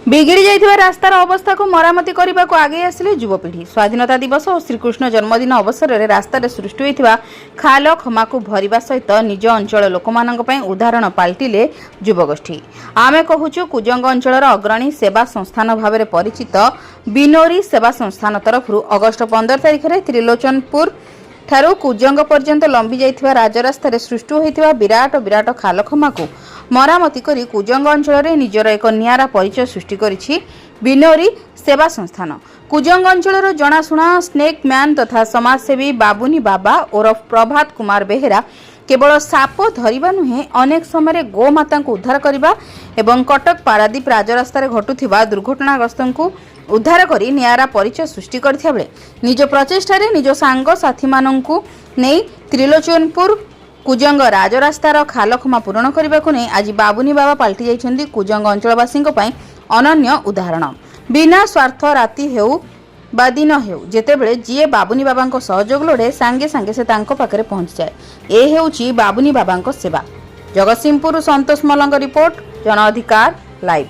बिगिड़ी जाइथिबा रास्तार अवस्था को मरामती करने को आगे आसिले युवपीढ़ी। स्वाधीनता दिवस और श्रीकृष्ण जन्मदिन अवसर में रास्तार सृष्टि होइथिबा खाल खमा को भरिबा सहित निज अंचल लोकमानंक पई उदाहरण पाल्टिले युवगोष्ठी। आमे कहूछु कुजंग अंचलर अग्रणी सेवा संस्थान भाव में परिचित बिनोरी सेवा संस्थान तरफ अगस्ट 15 तारिख में त्रिलोचनपुर ठारू कुजंग पर्यंत लंबी जाइथिबा राजरास्तार सृष्टि होइथिबा विराट विराट खाल खमा को मरामती करी कुजंग अंचल में निजर एक नियारा परिचय सृष्टि करिछि बिनोरी सेवा संस्थान। कुजंग अंचल जनाशुना स्नेक मैन तथा समाजसेवी बाबुनी बाबा ओरफ प्रभात कुमार बेहेरा केवल साप धरिबा नुहे अनेक समय गोमाता को उद्धार करने एवं कटक पारादीप राजरास्तार घटुथिबा दुर्घटनाग्रस्त को उद्धार करी नियारा परिचय सृष्टि करथिया बेले निज प्रचेष्टारे निज सांग साथी माननकु नै त्रिलोचनपुर कुजंग राजरास्तार खालखमा पूरण करने को नहीं आज बाबुनी बाबा पलटि जाइछन्ती कुजंग अंचलवासी अनन्य उदाहरण। बिना स्वार्थ राति हेउ बा दिन हेउ जेतेबेले जीए बाबुनी बाबा सहयोग लोड़े सांगे सांगे से तांको पाखरे पहुंच जाए। ए हेउची बाबुनी बाबा सेवा। जगतसिंहपुर संतोष मलंग रिपोर्ट, जन अधिकार लाइव।